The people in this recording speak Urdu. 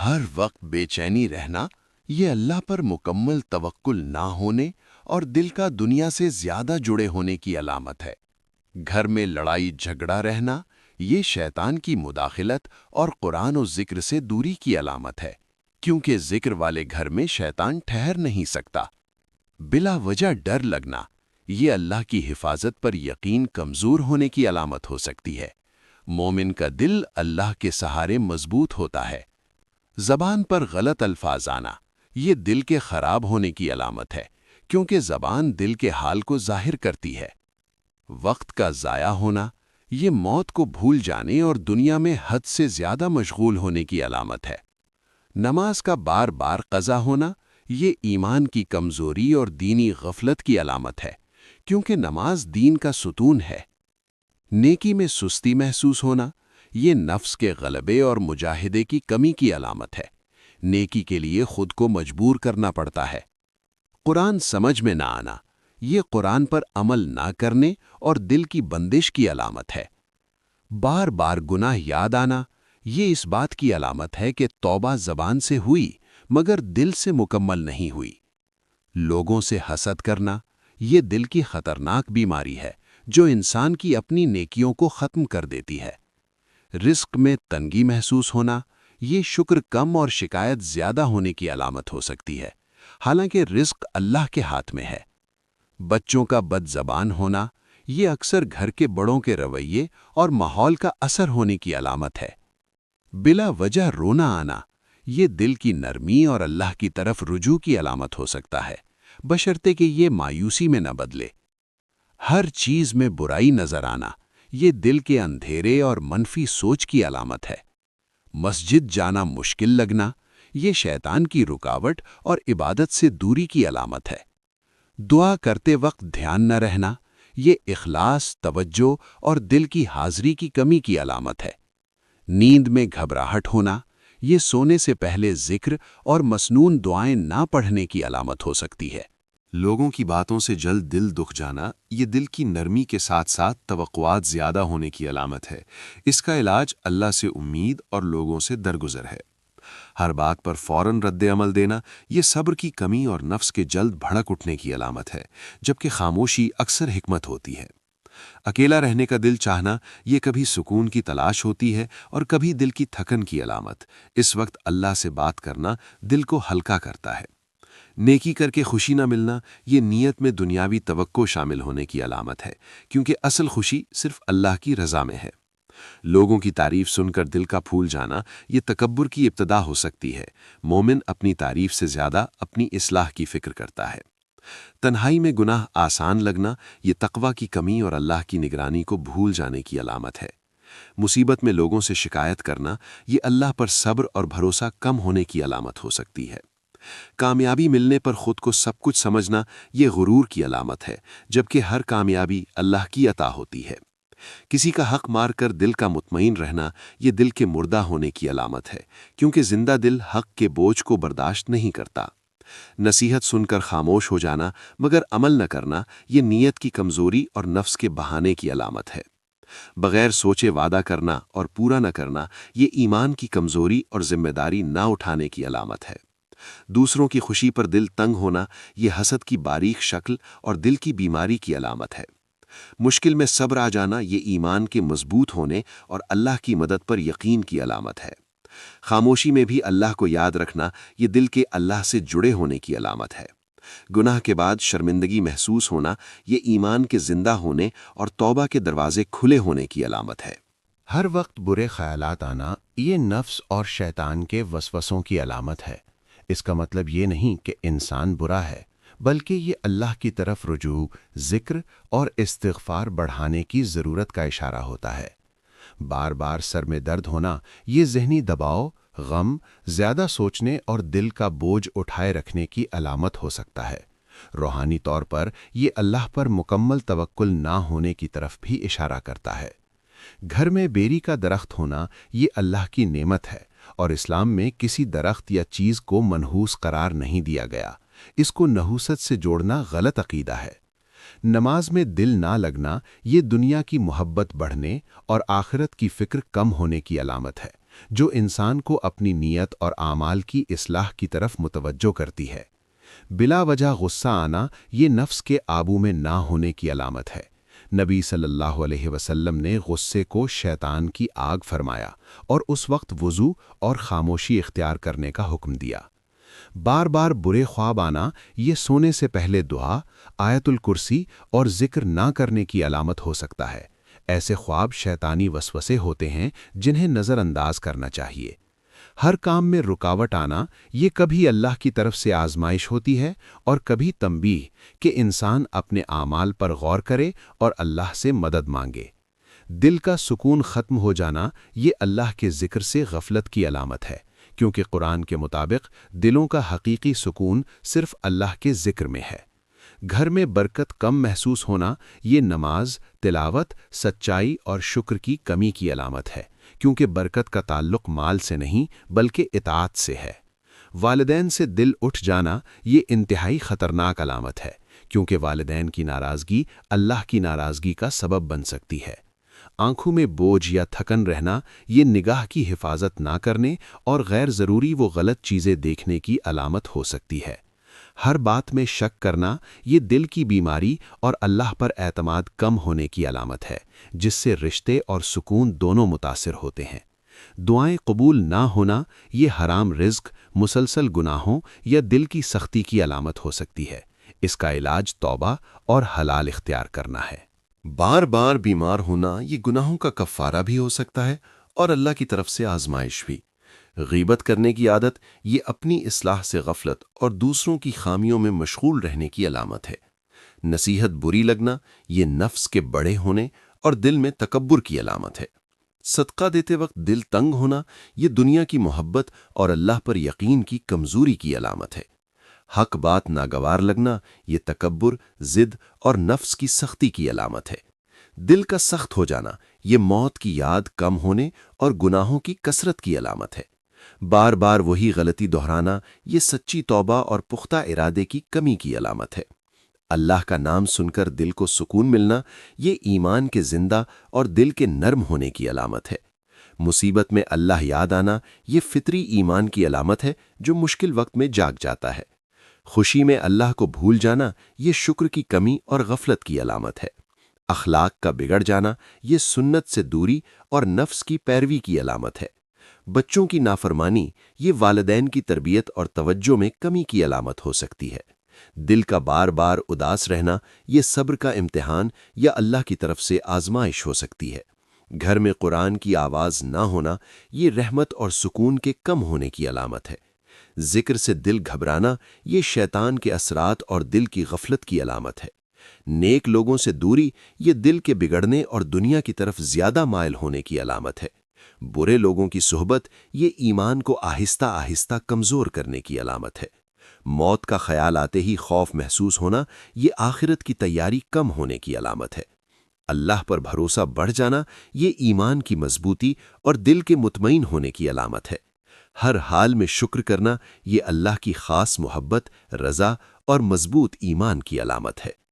ہر وقت بے چینی رہنا یہ اللہ پر مکمل توکل نہ ہونے اور دل کا دنیا سے زیادہ جڑے ہونے کی علامت ہے۔ گھر میں لڑائی جھگڑا رہنا یہ شیطان کی مداخلت اور قرآن و ذکر سے دوری کی علامت ہے، کیونکہ ذکر والے گھر میں شیطان ٹھہر نہیں سکتا۔ بلا وجہ ڈر لگنا یہ اللہ کی حفاظت پر یقین کمزور ہونے کی علامت ہو سکتی ہے۔ مومن کا دل اللہ کے سہارے مضبوط ہوتا ہے۔ زبان پر غلط الفاظ آنا یہ دل کے خراب ہونے کی علامت ہے، کیونکہ زبان دل کے حال کو ظاہر کرتی ہے۔ وقت کا ضائع ہونا یہ موت کو بھول جانے اور دنیا میں حد سے زیادہ مشغول ہونے کی علامت ہے۔ نماز کا بار بار قضا ہونا یہ ایمان کی کمزوری اور دینی غفلت کی علامت ہے، کیونکہ نماز دین کا ستون ہے۔ نیکی میں سستی محسوس ہونا یہ نفس کے غلبے اور مجاہدے کی کمی کی علامت ہے۔ نیکی کے لیے خود کو مجبور کرنا پڑتا ہے۔ قرآن سمجھ میں نہ آنا یہ قرآن پر عمل نہ کرنے اور دل کی بندش کی علامت ہے۔ بار بار گناہ یاد آنا یہ اس بات کی علامت ہے کہ توبہ زبان سے ہوئی مگر دل سے مکمل نہیں ہوئی۔ لوگوں سے حسد کرنا یہ دل کی خطرناک بیماری ہے جو انسان کی اپنی نیکیوں کو ختم کر دیتی ہے۔ رزق میں تنگی محسوس ہونا یہ شکر کم اور شکایت زیادہ ہونے کی علامت ہو سکتی ہے، حالانکہ رزق اللہ کے ہاتھ میں ہے۔ بچوں کا بد زبان ہونا یہ اکثر گھر کے بڑوں کے رویے اور ماحول کا اثر ہونے کی علامت ہے۔ بلا وجہ رونا آنا یہ دل کی نرمی اور اللہ کی طرف رجوع کی علامت ہو سکتا ہے، بشرطے کہ یہ مایوسی میں نہ بدلے۔ ہر چیز میں برائی نظر آنا یہ دل کے اندھیرے اور منفی سوچ کی علامت ہے۔ مسجد جانا مشکل لگنا یہ شیطان کی رکاوٹ اور عبادت سے دوری کی علامت ہے۔ دعا کرتے وقت دھیان نہ رہنا یہ اخلاص، توجہ اور دل کی حاضری کی کمی کی علامت ہے۔ نیند میں گھبراہٹ ہونا یہ سونے سے پہلے ذکر اور مسنون دعائیں نہ پڑھنے کی علامت ہو سکتی ہے۔ لوگوں کی باتوں سے جلد دل دکھ جانا یہ دل کی نرمی کے ساتھ ساتھ توقعات زیادہ ہونے کی علامت ہے۔ اس کا علاج اللہ سے امید اور لوگوں سے درگزر ہے۔ ہر بات پر فوراً رد عمل دینا یہ صبر کی کمی اور نفس کے جلد بھڑک اٹھنے کی علامت ہے، جبکہ خاموشی اکثر حکمت ہوتی ہے۔ اکیلا رہنے کا دل چاہنا یہ کبھی سکون کی تلاش ہوتی ہے اور کبھی دل کی تھکن کی علامت۔ اس وقت اللہ سے بات کرنا دل کو ہلکا کرتا ہے۔ نیکی کر کے خوشی نہ ملنا یہ نیت میں دنیاوی توقع شامل ہونے کی علامت ہے، کیونکہ اصل خوشی صرف اللہ کی رضا میں ہے۔ لوگوں کی تعریف سن کر دل کا پھول جانا یہ تکبر کی ابتدا ہو سکتی ہے۔ مومن اپنی تعریف سے زیادہ اپنی اصلاح کی فکر کرتا ہے۔ تنہائی میں گناہ آسان لگنا یہ تقوی کی کمی اور اللہ کی نگرانی کو بھول جانے کی علامت ہے۔ مصیبت میں لوگوں سے شکایت کرنا یہ اللہ پر صبر اور بھروسہ کم ہونے کی علامت ہو سکتی ہے۔ کامیابی ملنے پر خود کو سب کچھ سمجھنا یہ غرور کی علامت ہے، جبکہ ہر کامیابی اللہ کی عطا ہوتی ہے۔ کسی کا حق مار کر دل کا مطمئن رہنا یہ دل کے مردہ ہونے کی علامت ہے، کیونکہ زندہ دل حق کے بوجھ کو برداشت نہیں کرتا۔ نصیحت سن کر خاموش ہو جانا مگر عمل نہ کرنا یہ نیت کی کمزوری اور نفس کے بہانے کی علامت ہے۔ بغیر سوچے وعدہ کرنا اور پورا نہ کرنا یہ ایمان کی کمزوری اور ذمہ داری نہ اٹھانے کی علامت ہے۔ دوسروں کی خوشی پر دل تنگ ہونا یہ حسد کی باریک شکل اور دل کی بیماری کی علامت ہے۔ مشکل میں صبر آ جانا یہ ایمان کے مضبوط ہونے اور اللہ کی مدد پر یقین کی علامت ہے۔ خاموشی میں بھی اللہ کو یاد رکھنا یہ دل کے اللہ سے جڑے ہونے کی علامت ہے۔ گناہ کے بعد شرمندگی محسوس ہونا یہ ایمان کے زندہ ہونے اور توبہ کے دروازے کھلے ہونے کی علامت ہے۔ ہر وقت برے خیالات آنا یہ نفس اور شیطان کے وسوسوں کی علامت ہے۔ اس کا مطلب یہ نہیں کہ انسان برا ہے، بلکہ یہ اللہ کی طرف رجوع، ذکر اور استغفار بڑھانے کی ضرورت کا اشارہ ہوتا ہے۔ بار بار سر میں درد ہونا یہ ذہنی دباؤ، غم، زیادہ سوچنے اور دل کا بوجھ اٹھائے رکھنے کی علامت ہو سکتا ہے۔ روحانی طور پر یہ اللہ پر مکمل توکل نہ ہونے کی طرف بھی اشارہ کرتا ہے۔ گھر میں بیری کا درخت ہونا یہ اللہ کی نعمت ہے، اور اسلام میں کسی درخت یا چیز کو منحوس قرار نہیں دیا گیا۔ اس کو نحوست سے جوڑنا غلط عقیدہ ہے۔ نماز میں دل نہ لگنا یہ دنیا کی محبت بڑھنے اور آخرت کی فکر کم ہونے کی علامت ہے، جو انسان کو اپنی نیت اور اعمال کی اصلاح کی طرف متوجہ کرتی ہے۔ بلا وجہ غصہ آنا یہ نفس کے قابو میں نہ ہونے کی علامت ہے۔ نبی صلی اللہ علیہ وسلم نے غصے کو شیطان کی آگ فرمایا اور اس وقت وضو اور خاموشی اختیار کرنے کا حکم دیا۔ بار بار برے خواب آنا یہ سونے سے پہلے دعا، آیت الکرسی اور ذکر نہ کرنے کی علامت ہو سکتا ہے۔ ایسے خواب شیطانی وسوسے ہوتے ہیں جنہیں نظر انداز کرنا چاہیے۔ ہر کام میں رکاوٹ آنا یہ کبھی اللہ کی طرف سے آزمائش ہوتی ہے اور کبھی تنبیہ کہ انسان اپنے اعمال پر غور کرے اور اللہ سے مدد مانگے۔ دل کا سکون ختم ہو جانا یہ اللہ کے ذکر سے غفلت کی علامت ہے، کیونکہ قرآن کے مطابق دلوں کا حقیقی سکون صرف اللہ کے ذکر میں ہے۔ گھر میں برکت کم محسوس ہونا یہ نماز، تلاوت، سچائی اور شکر کی کمی کی علامت ہے، کیونکہ برکت کا تعلق مال سے نہیں بلکہ اطاعت سے ہے۔ والدین سے دل اٹھ جانا یہ انتہائی خطرناک علامت ہے، کیونکہ والدین کی ناراضگی اللہ کی ناراضگی کا سبب بن سکتی ہے۔ آنکھوں میں بوجھ یا تھکن رہنا یہ نگاہ کی حفاظت نہ کرنے اور غیر ضروری وہ غلط چیزیں دیکھنے کی علامت ہو سکتی ہے۔ ہر بات میں شک کرنا یہ دل کی بیماری اور اللہ پر اعتماد کم ہونے کی علامت ہے، جس سے رشتے اور سکون دونوں متاثر ہوتے ہیں۔ دعائیں قبول نہ ہونا یہ حرام رزق، مسلسل گناہوں یا دل کی سختی کی علامت ہو سکتی ہے۔ اس کا علاج توبہ اور حلال اختیار کرنا ہے۔ بار بار بیمار ہونا یہ گناہوں کا کفارہ بھی ہو سکتا ہے اور اللہ کی طرف سے آزمائش بھی۔ غیبت کرنے کی عادت یہ اپنی اصلاح سے غفلت اور دوسروں کی خامیوں میں مشغول رہنے کی علامت ہے۔ نصیحت بری لگنا یہ نفس کے بڑے ہونے اور دل میں تکبر کی علامت ہے۔ صدقہ دیتے وقت دل تنگ ہونا یہ دنیا کی محبت اور اللہ پر یقین کی کمزوری کی علامت ہے۔ حق بات ناگوار لگنا یہ تکبر، ضد اور نفس کی سختی کی علامت ہے۔ دل کا سخت ہو جانا یہ موت کی یاد کم ہونے اور گناہوں کی کثرت کی علامت ہے۔ بار بار وہی غلطی دہرانا یہ سچی توبہ اور پختہ ارادے کی کمی کی علامت ہے۔ اللہ کا نام سن کر دل کو سکون ملنا یہ ایمان کے زندہ اور دل کے نرم ہونے کی علامت ہے۔ مصیبت میں اللہ یاد آنا یہ فطری ایمان کی علامت ہے جو مشکل وقت میں جاگ جاتا ہے۔ خوشی میں اللہ کو بھول جانا یہ شکر کی کمی اور غفلت کی علامت ہے۔ اخلاق کا بگڑ جانا یہ سنت سے دوری اور نفس کی پیروی کی علامت ہے۔ بچوں کی نافرمانی یہ والدین کی تربیت اور توجہ میں کمی کی علامت ہو سکتی ہے۔ دل کا بار بار اداس رہنا یہ صبر کا امتحان یا اللہ کی طرف سے آزمائش ہو سکتی ہے۔ گھر میں قرآن کی آواز نہ ہونا یہ رحمت اور سکون کے کم ہونے کی علامت ہے۔ ذکر سے دل گھبرانا یہ شیطان کے اثرات اور دل کی غفلت کی علامت ہے۔ نیک لوگوں سے دوری یہ دل کے بگڑنے اور دنیا کی طرف زیادہ مائل ہونے کی علامت ہے۔ برے لوگوں کی صحبت یہ ایمان کو آہستہ آہستہ کمزور کرنے کی علامت ہے۔ موت کا خیال آتے ہی خوف محسوس ہونا یہ آخرت کی تیاری کم ہونے کی علامت ہے۔ اللہ پر بھروسہ بڑھ جانا یہ ایمان کی مضبوطی اور دل کے مطمئن ہونے کی علامت ہے۔ ہر حال میں شکر کرنا یہ اللہ کی خاص محبت، رضا اور مضبوط ایمان کی علامت ہے۔